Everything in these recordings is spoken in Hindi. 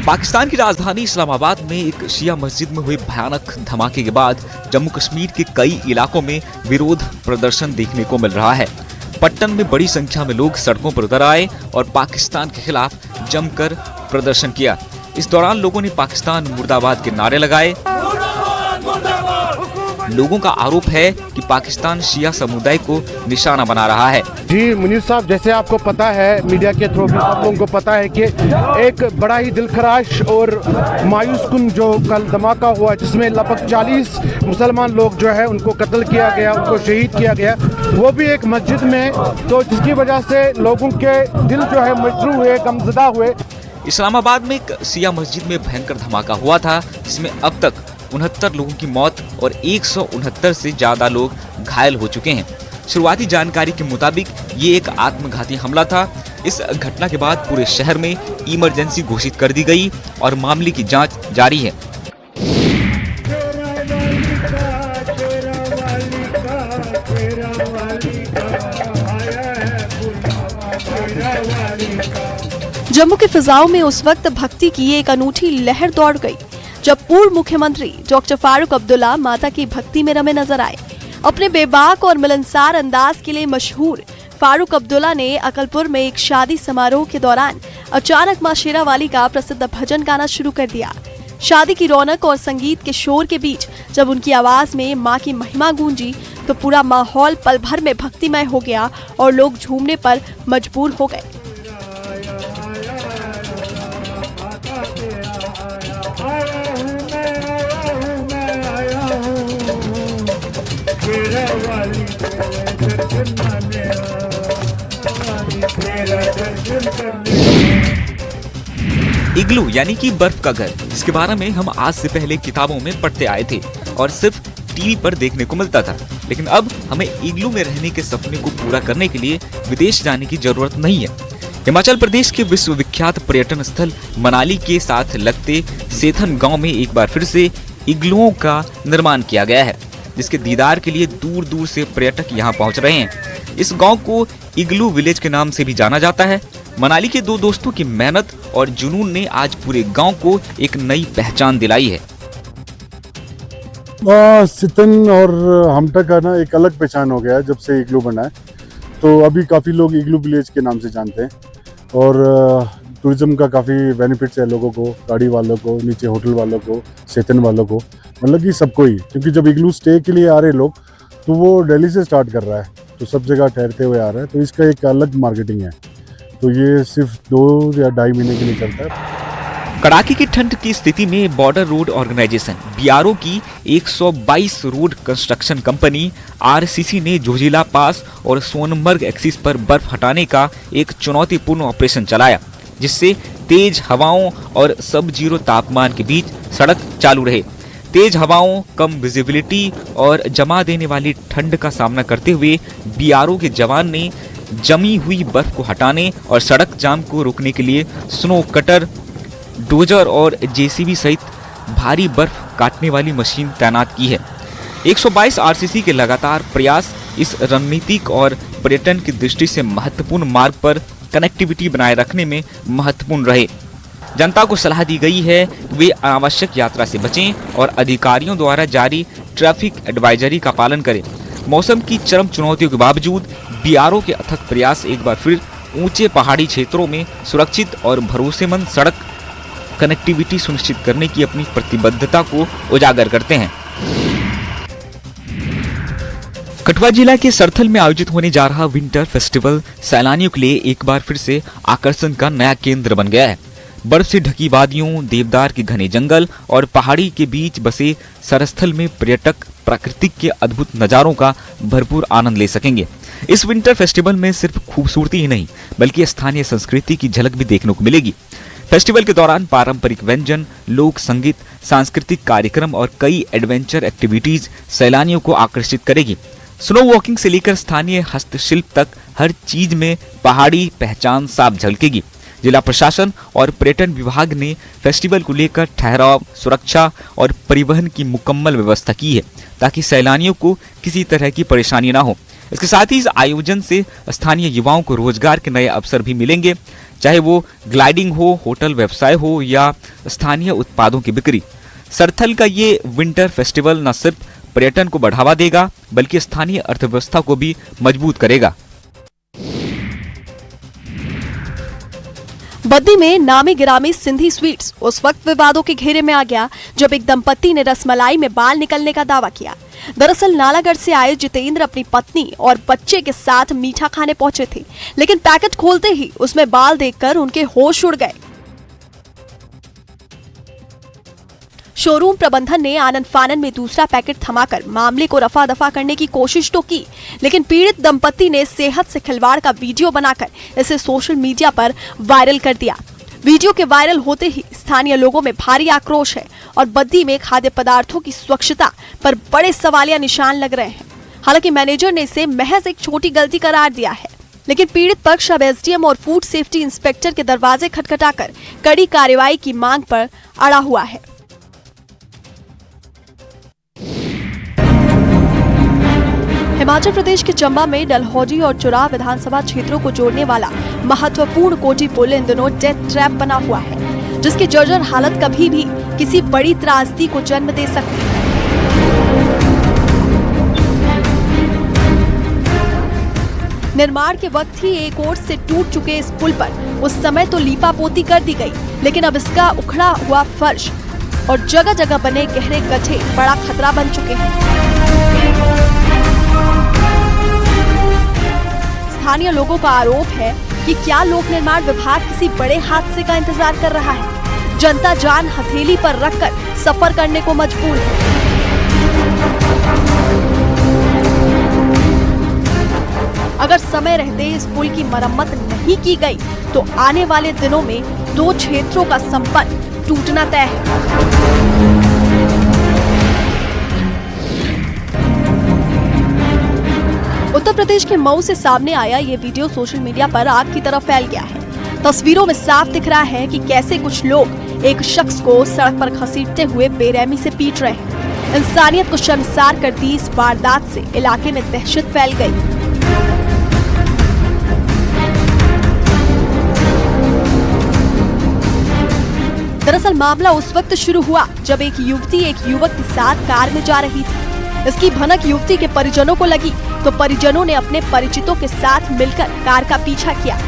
पाकिस्तान की राजधानी इस्लामाबाद में एक शिया मस्जिद में हुए भयानक धमाके के बाद जम्मू कश्मीर के कई इलाकों में विरोध प्रदर्शन देखने को मिल रहा है। पट्टन में बड़ी संख्या में लोग सड़कों पर उतर आए और पाकिस्तान के खिलाफ जमकर प्रदर्शन किया। इस दौरान लोगों ने पाकिस्तान मुर्दाबाद के नारे लगाए। लोगों का आरोप है कि पाकिस्तान शिया समुदाय को निशाना बना रहा है। जी मुनीर साहब, जैसे आपको पता है, मीडिया के थ्रू भी सब लोगों को पता है कि एक बड़ा ही दिलखराश और मायूस कुन जो कल धमाका हुआ जिसमें लगभग 40 मुसलमान लोग जो है उनको कत्ल किया गया, उनको शहीद किया गया, वो भी एक मस्जिद में, तो जिसकी वजह से लोगों के दिल जो है मजरूह हुए, गमज़दा हुए। इस्लामाबाद में एक शिया मस्जिद में भयंकर धमाका हुआ था जिसमें अब तक 69 लोगों की मौत और 169 से ज्यादा लोग घायल हो चुके हैं। शुरुआती जानकारी के मुताबिक ये एक आत्मघाती हमला था। इस घटना के बाद पूरे शहर में इमरजेंसी घोषित कर दी गई और मामले की जांच जारी है। जम्मू की फिजाओं में उस वक्त भक्ति की एक अनूठी लहर दौड़ गई जब पूर्व मुख्यमंत्री डॉक्टर फारूक अब्दुल्ला माता की भक्ति में रमे नजर आए। अपने बेबाक और मिलनसार अंदाज के लिए मशहूर फारूक अब्दुल्ला ने अकलपुर में एक शादी समारोह के दौरान अचानक मां शेरावाली का प्रसिद्ध भजन गाना शुरू कर दिया। शादी की रौनक और संगीत के शोर के बीच जब उनकी आवाज में मां की महिमा गूंजी तो पूरा माहौल पल भर में भक्तिमय हो गया और लोग झूमने पर मजबूर हो गए। इग्लू यानी कि बर्फ का घर, जिसके बारे में हम आज से पहले किताबों में पढ़ते आए थे और सिर्फ टीवी पर देखने को मिलता था, लेकिन अब हमें इग्लू में रहने के सपने को पूरा करने के लिए विदेश जाने की जरूरत नहीं है। हिमाचल प्रदेश के विश्वविख्यात पर्यटन स्थल मनाली के साथ लगते सेथन गांव में एक बार फिर से इग्लुओं का निर्माण किया गया है, जिसके दीदार के लिए दूर दूर से पर्यटक यहां पहुंच रहे हैं। इस गांव को इग्लू विलेज के नाम से भी जाना जाता है। मनाली के दो दोस्तों की मेहनत और जुनून ने आज पूरे गांव को एक नई पहचान दिलाई है। सितन और हमटा का ना एक अलग पहचान हो गया है जब से इग्लू बना है। तो अभी काफ़ी लोग इग्लू विलेज के नाम से जानते हैं और टूरिज्म का काफ़ी बेनिफिट्स है लोगों को, गाड़ी वालों को, नीचे होटल वालों को, सेतन वालों को, मतलब कि सबको ही, क्योंकि जब इग्लू स्टे के लिए आ रहे लोग तो वो दिल्ली से स्टार्ट कर रहा है, तो सब जगह ठहरते हुए आ रहा है, तो इसका एक अलग मार्केटिंग है। तो ये सिर्फ 2 या 2.5 महीने के लिए चलता है। कड़ाके की ठंड की स्थिति में बॉर्डर रोड ऑर्गेनाइजेशन BRO की 122 रोड कंस्ट्रक्शन कंपनी RCC ने जोजिला पास और सोनमर्ग एक्सिस पर बर्फ हटाने का एक चुनौतीपूर्ण ऑपरेशन चलाया, जिससे तेज हवाओं और सब जीरो तापमान के बीच सड़क चालू रहे। तेज हवाओं, कम विजिबिलिटी और जमा देने वाली ठंड का सामना करते हुए BRO के जवान ने जमी हुई बर्फ को हटाने और सड़क जाम को रोकने के लिए स्नो कटर, डोजर और JCB सहित भारी बर्फ काटने वाली मशीन तैनात की है। 122 RCC के लगातार प्रयास इस रणनीतिक और पर्यटन की दृष्टि से महत्वपूर्ण मार्ग पर कनेक्टिविटी बनाए रखने में महत्वपूर्ण रहे। जनता को सलाह दी गई है कि वे अनावश्यक यात्रा से बचें और अधिकारियों द्वारा जारी ट्रैफिक एडवाइजरी का पालन करें। मौसम की चरम चुनौतियों के बावजूद BRO के अथक प्रयास एक बार फिर ऊंचे पहाड़ी क्षेत्रों में सुरक्षित और भरोसेमंद सड़क कनेक्टिविटी सुनिश्चित करने की अपनी प्रतिबद्धता को उजागर करते हैं। कठुआ जिला के सरथल में आयोजित होने जा रहा विंटर फेस्टिवल सैलानियों के लिए एक बार फिर से आकर्षण का नया केंद्र बन गया है। बर्फ से ढकी वादियों, देवदार के घने जंगल और पहाड़ी के बीच बसे सरस्थल में पर्यटक प्रकृति के अद्भुत नजारों का भरपूर आनंद ले सकेंगे। इस विंटर फेस्टिवल में सिर्फ खूबसूरती ही नहीं बल्कि स्थानीय संस्कृति की झलक भी देखने को मिलेगी। फेस्टिवल के दौरान पारंपरिक व्यंजन, लोक संगीत, सांस्कृतिक कार्यक्रम और कई एडवेंचर एक्टिविटीज सैलानियों को आकर्षित करेगी। स्नो वॉकिंग से लेकर स्थानीय हस्तशिल्प तक हर चीज में पहाड़ी पहचान साफ झलकेगी। जिला प्रशासन और पर्यटन विभाग ने फेस्टिवल को लेकर ठहराव, सुरक्षा और परिवहन की मुकम्मल व्यवस्था की है ताकि सैलानियों को किसी तरह की परेशानी न हो। इसके साथ ही इस आयोजन से स्थानीय युवाओं को रोजगार के नए अवसर भी मिलेंगे। चाहे वो ग्लाइडिंग हो, होटल व्यवसाय हो या स्थानीय उत्पादों की बिक्री। सरथल का ये विंटर फेस्टिवल न सिर्फ पर्यटन को बढ़ावा देगा बल्कि स्थानीय अर्थव्यवस्था को भी मजबूत करेगा। बद्दी में नामी गिरामी सिंधी स्वीट्स उस वक्त विवादों के घेरे में आ गया जब एक दंपत्ति ने रसमलाई में बाल निकलने का दावा किया। दरअसल नालागढ़ से आए जितेंद्र अपनी पत्नी और बच्चे के साथ मीठा खाने पहुंचे थे, लेकिन पैकेट खोलते ही उसमें बाल देखकर उनके होश उड़ गए। शोरूम प्रबंधन ने आनन फानन में दूसरा पैकेट थमाकर मामले को रफा दफा करने की कोशिश तो की, लेकिन पीड़ित दंपत्ति ने सेहत से खिलवाड़ का वीडियो बनाकर इसे सोशल मीडिया पर वायरल कर दिया। वीडियो के वायरल होते ही स्थानीय लोगों में भारी आक्रोश है और बद्दी में खाद्य पदार्थों की स्वच्छता पर बड़े सवालिया निशान लग रहे हैं। हालांकि मैनेजर ने इसे महज एक छोटी गलती करार दिया है, लेकिन पीड़ित पक्ष अब एसडीएम और फूड सेफ्टी इंस्पेक्टर के दरवाजे खटखटाकर कड़ी कार्रवाई की मांग पर अड़ा हुआ है। हिमाचल प्रदेश के चंबा में डलहौजी और चुरा विधानसभा क्षेत्रों को जोड़ने वाला महत्वपूर्ण कोटी पुल इन दिनों डेथ ट्रैप बना हुआ है, जिसकी जर्जर हालत कभी भी किसी बड़ी त्रासदी को जन्म दे सकती है। निर्माण के वक्त ही एक ओर से टूट चुके इस पुल पर उस समय तो लीपापोती कर दी गई, लेकिन अब इसका उखड़ा हुआ फर्श और जगह जगह बने गहरे गड्ढे बड़ा खतरा बन चुके हैं। स्थानीय लोगों का आरोप है कि क्या लोक निर्माण विभाग किसी बड़े हादसे का इंतजार कर रहा है। जनता जान हथेली पर रखकर सफर करने को मजबूर है। अगर समय रहते इस पुल की मरम्मत नहीं की गई तो आने वाले दिनों में दो क्षेत्रों का संपर्क टूटना तय है। उत्तर प्रदेश के मऊ से सामने आया ये वीडियो सोशल मीडिया पर आग की तरह फैल गया है। तस्वीरों में साफ दिख रहा है कि कैसे कुछ लोग एक शख्स को सड़क पर घसीटते हुए बेरहमी से पीट रहे हैं। इंसानियत को शर्मसार करती इस वारदात से इलाके में दहशत फैल गई। दरअसल मामला उस वक्त शुरू हुआ जब एक युवती एक युवक के साथ कार में जा रही थी। इसकी भनक युवती के परिजनों को लगी तो परिजनों ने अपने परिचितों के साथ मिलकर कार का पीछा किया।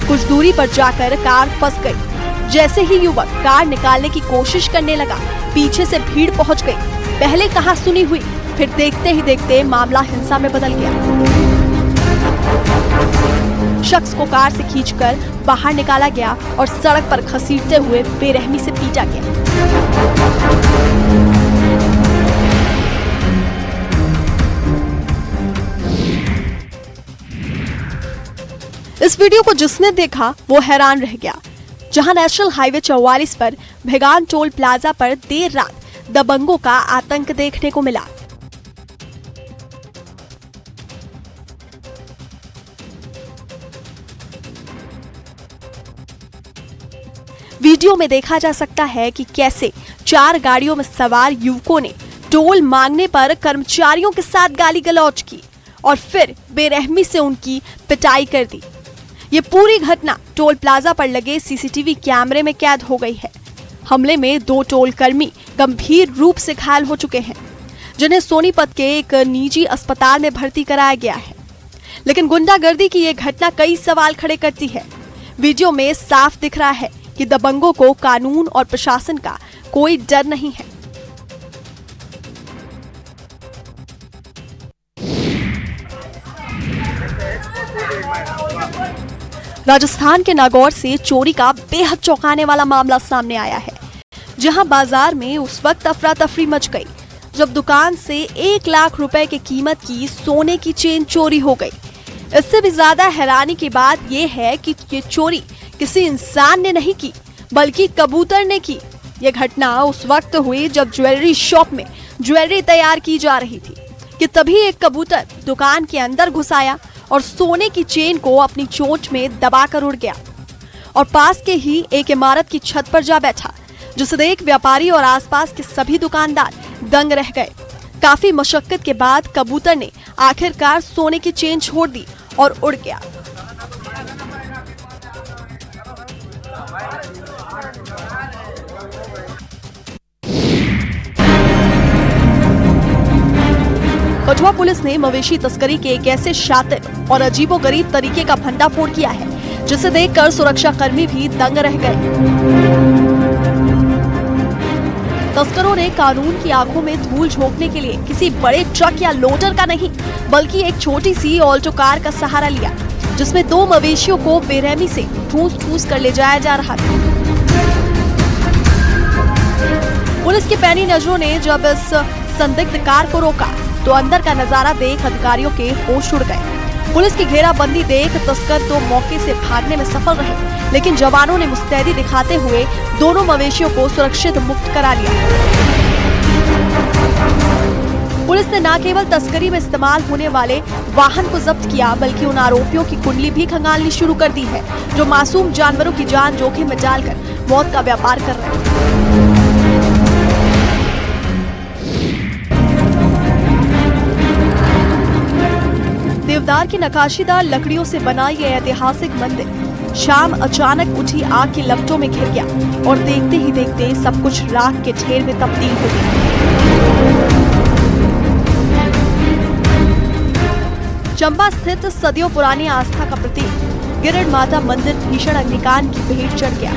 कुछ दूरी पर जाकर कार फंस गई। जैसे ही युवक कार निकालने की कोशिश करने लगा, पीछे से भीड़ पहुंच गई। पहले कहा सुनी हुई, फिर देखते ही देखते मामला हिंसा में बदल गया। शख्स को कार से खींचकर बाहर निकाला गया और सड़क पर घसीटते हुए बेरहमी से पीटा गया। इस वीडियो को जिसने देखा वो हैरान रह गया, जहां नेशनल हाईवे 44 पर भेगान टोल प्लाजा पर देर रात दबंगों का आतंक देखने को मिला। वीडियो में देखा जा सकता है कि कैसे 4 गाड़ियों में सवार युवकों ने टोल मांगने पर कर्मचारियों के साथ गाली गलौज की और फिर बेरहमी से उनकी पिटाई कर दी। ये पूरी घटना टोल प्लाजा पर लगे सीसीटीवी कैमरे में कैद हो गई है। हमले में 2 टोल कर्मी गंभीर रूप से घायल हो चुके हैं, जिन्हें सोनीपत के एक निजी अस्पताल में भर्ती कराया गया है। लेकिन गुंडागर्दी की ये घटना कई सवाल खड़े करती है। वीडियो में साफ दिख रहा है कि दबंगों को कानून और प्रशासन का कोई डर नहीं है। राजस्थान के नागौर से चोरी का बेहद चौंकाने वाला मामला सामने आया है, जहां बाजार में उस वक्त अफरा तफरी मच गई जब दुकान से 1 लाख रुपए की कीमत की सोने की चेन चोरी हो गई। इससे भी ज्यादा हैरानी की बात यह है कि ये चोरी किसी इंसान ने नहीं की बल्कि कबूतर ने की। यह घटना उस वक्त हुई जब ज्वेलरी शॉप में ज्वेलरी तैयार की जा रही थी कि तभी एक कबूतर दुकान के अंदर घुस आया और सोने की चेन को अपनी चोंच में दबाकर उड़ गया और पास के ही एक इमारत की छत पर जा बैठा, जिसे देख व्यापारी और आसपास के सभी दुकानदार दंग रह गए। काफी मशक्कत के बाद कबूतर ने आखिरकार सोने की चेन छोड़ दी और उड़ गया। कठुआ पुलिस ने मवेशी तस्करी के एक ऐसे शातिर और अजीबोगरीब तरीके का भंडाफोड़ किया है जिसे देखकर सुरक्षा कर्मी भी दंग रह गए। तस्करों ने कानून की आंखों में धूल झोंकने के लिए किसी बड़े ट्रक या लोडर का नहीं बल्कि एक छोटी सी ऑल्टो कार का सहारा लिया, जिसमें 2 मवेशियों को बेरहमी से ठूस कर ले जाया जा रहा था। पुलिस की पैनी नजरों ने जब इस संदिग्ध कार को रोका तो अंदर का नजारा देख अधिकारियों के होश उड़ गए। पुलिस की घेराबंदी देख तस्कर तो मौके से भागने में सफल रहे, लेकिन जवानों ने मुस्तैदी दिखाते हुए दोनों मवेशियों को सुरक्षित मुक्त करा लिया। पुलिस ने न केवल तस्करी में इस्तेमाल होने वाले वाहन को जब्त किया बल्कि उन आरोपियों की कुंडली भी खंगालनी शुरू कर दी है जो मासूम जानवरों की जान जोखिम में डालकर मौत का व्यापार कर रहे हैं। देवदार की नकाशीदार लकड़ियों से बना यह ऐतिहासिक मंदिर शाम अचानक उठी आग की लपटों में घिर गया और देखते ही देखते सब कुछ राख के ढेर में तब्दील हो गया। चंबा स्थित सदियों पुरानी आस्था का प्रतीक गिरड माता मंदिर भीषण अग्निकांड की भेंट चढ़ गया।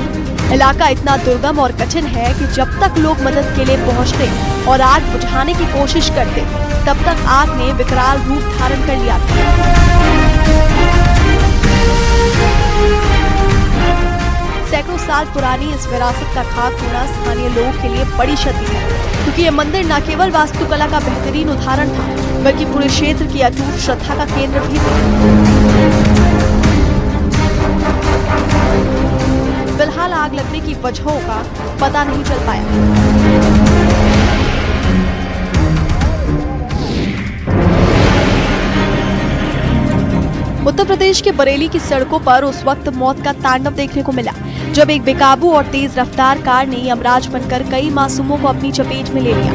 इलाका इतना दुर्गम और कठिन है कि जब तक लोग मदद के लिए पहुंचते और आग बुझाने की कोशिश करते तब तक आग ने विकराल रूप धारण कर लिया था। सैकड़ों साल पुरानी इस विरासत का खाक होना स्थानीय लोगों के लिए बड़ी क्षति है, क्योंकि ये मंदिर न केवल वास्तुकला का बेहतरीन उदाहरण था बल्कि पूरे क्षेत्र की अटूट श्रद्धा का केंद्र भी था। फिलहाल आग लगने की वजहों का पता नहीं चल पाया। उत्तर प्रदेश के बरेली की सड़कों पर उस वक्त मौत का तांडव देखने को मिला जब एक बेकाबू और तेज रफ्तार कार ने यमराज बनकर कई मासूमों को अपनी चपेट में ले लिया।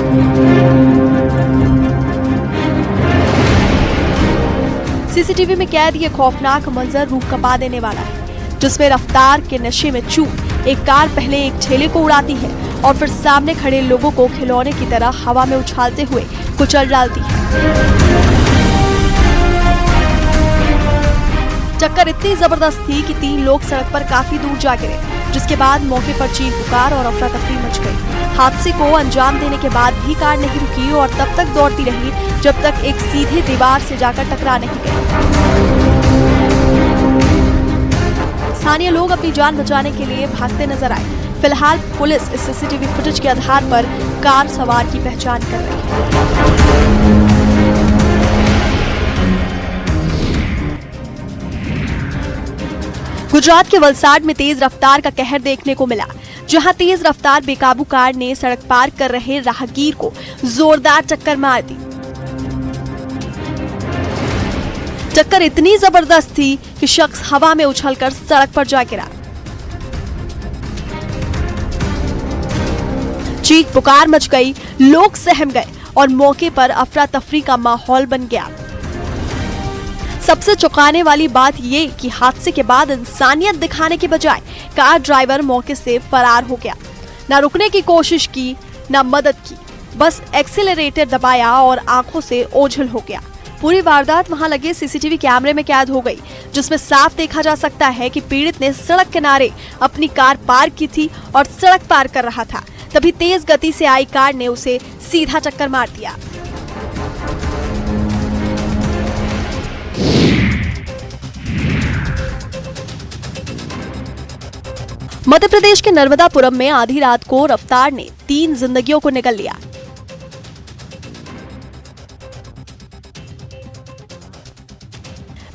सीसीटीवी में कैद ये खौफनाक मंजर रूह कंपा देने वाला है, जिसमें रफ्तार के नशे में चूर एक कार पहले एक ठेले को उड़ाती है और फिर सामने खड़े लोगों को खिलौने की तरह हवा में उछालते हुए कुचल डालती है। टक्कर इतनी जबरदस्त थी कि 3 लोग सड़क पर काफी दूर जा गिरे, जिसके बाद मौके पर चीख पुकार और अफरा तफरी मच गई। हादसे को अंजाम देने के बाद भी कार नहीं रुकी और तब तक दौड़ती रही जब तक एक सीधे दीवार से जाकर टकरा नहीं गई। स्थानीय लोग अपनी जान बचाने के लिए भागते नजर आए। फिलहाल पुलिस इस सीसीटीवी फुटेज के आधार पर कार सवार की पहचान कर रही है। गुजरात के वलसाड में तेज रफ्तार का कहर देखने को मिला, जहां तेज रफ्तार बेकाबू कार ने सड़क पार कर रहे राहगीर को जोरदार टक्कर मार दी। टक्कर इतनी जबरदस्त थी कि शख्स हवा में उछलकर सड़क पर जा गिरा। चीख पुकार मच गई, लोग सहम गए और मौके पर अफरा तफरी का माहौल बन गया। सबसे चौंकाने वाली बात ये कि हादसे के बाद इंसानियत दिखाने के बजाय कार ड्राइवर मौके से फरार हो गया। न रुकने की कोशिश की, न मदद की, बस एक्सीलरेटर दबाया और आंखों से ओझल हो गया। पूरी वारदात वहां लगे सीसीटीवी कैमरे में कैद हो गई, जिसमें साफ देखा जा सकता है कि पीड़ित ने सड़क किनारे अपनी कार पार्क की थी और सड़क पार कर रहा था। तभी तेज गति से आई कार ने उसे सीधा टक्कर मार दिया। मध्य प्रदेश के नर्मदापुरम में आधी रात को रफ्तार ने 3 जिंदगियों को निगल लिया।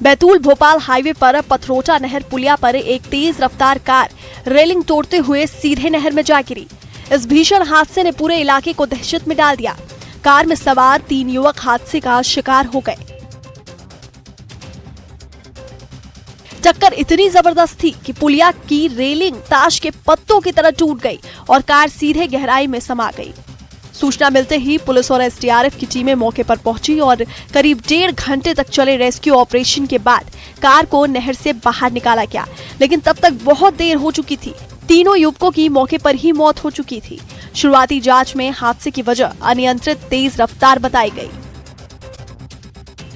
बैतूल भोपाल हाईवे पर पथरोटा नहर पुलिया पर एक तेज रफ्तार कार रेलिंग तोड़ते हुए सीधे नहर में जा गिरी। इस भीषण हादसे ने पूरे इलाके को दहशत में डाल दिया। कार में सवार 3 युवक हादसे का शिकार हो गए। टक्कर इतनी जबरदस्त थी कि पुलिया की रेलिंग ताश के पत्तों की तरह टूट गई और कार सीधे गहराई में समा गई। सूचना मिलते ही पुलिस और एसडीआरएफ की टीमें मौके पर पहुंची और करीब 1.5 घंटे तक चले रेस्क्यू ऑपरेशन के बाद कार को नहर से बाहर निकाला गया, लेकिन तब तक बहुत देर हो चुकी थी। तीनों युवकों की मौके पर ही मौत हो चुकी थी। शुरुआती जांच में हादसे की वजह अनियंत्रित तेज रफ्तार बताई गई।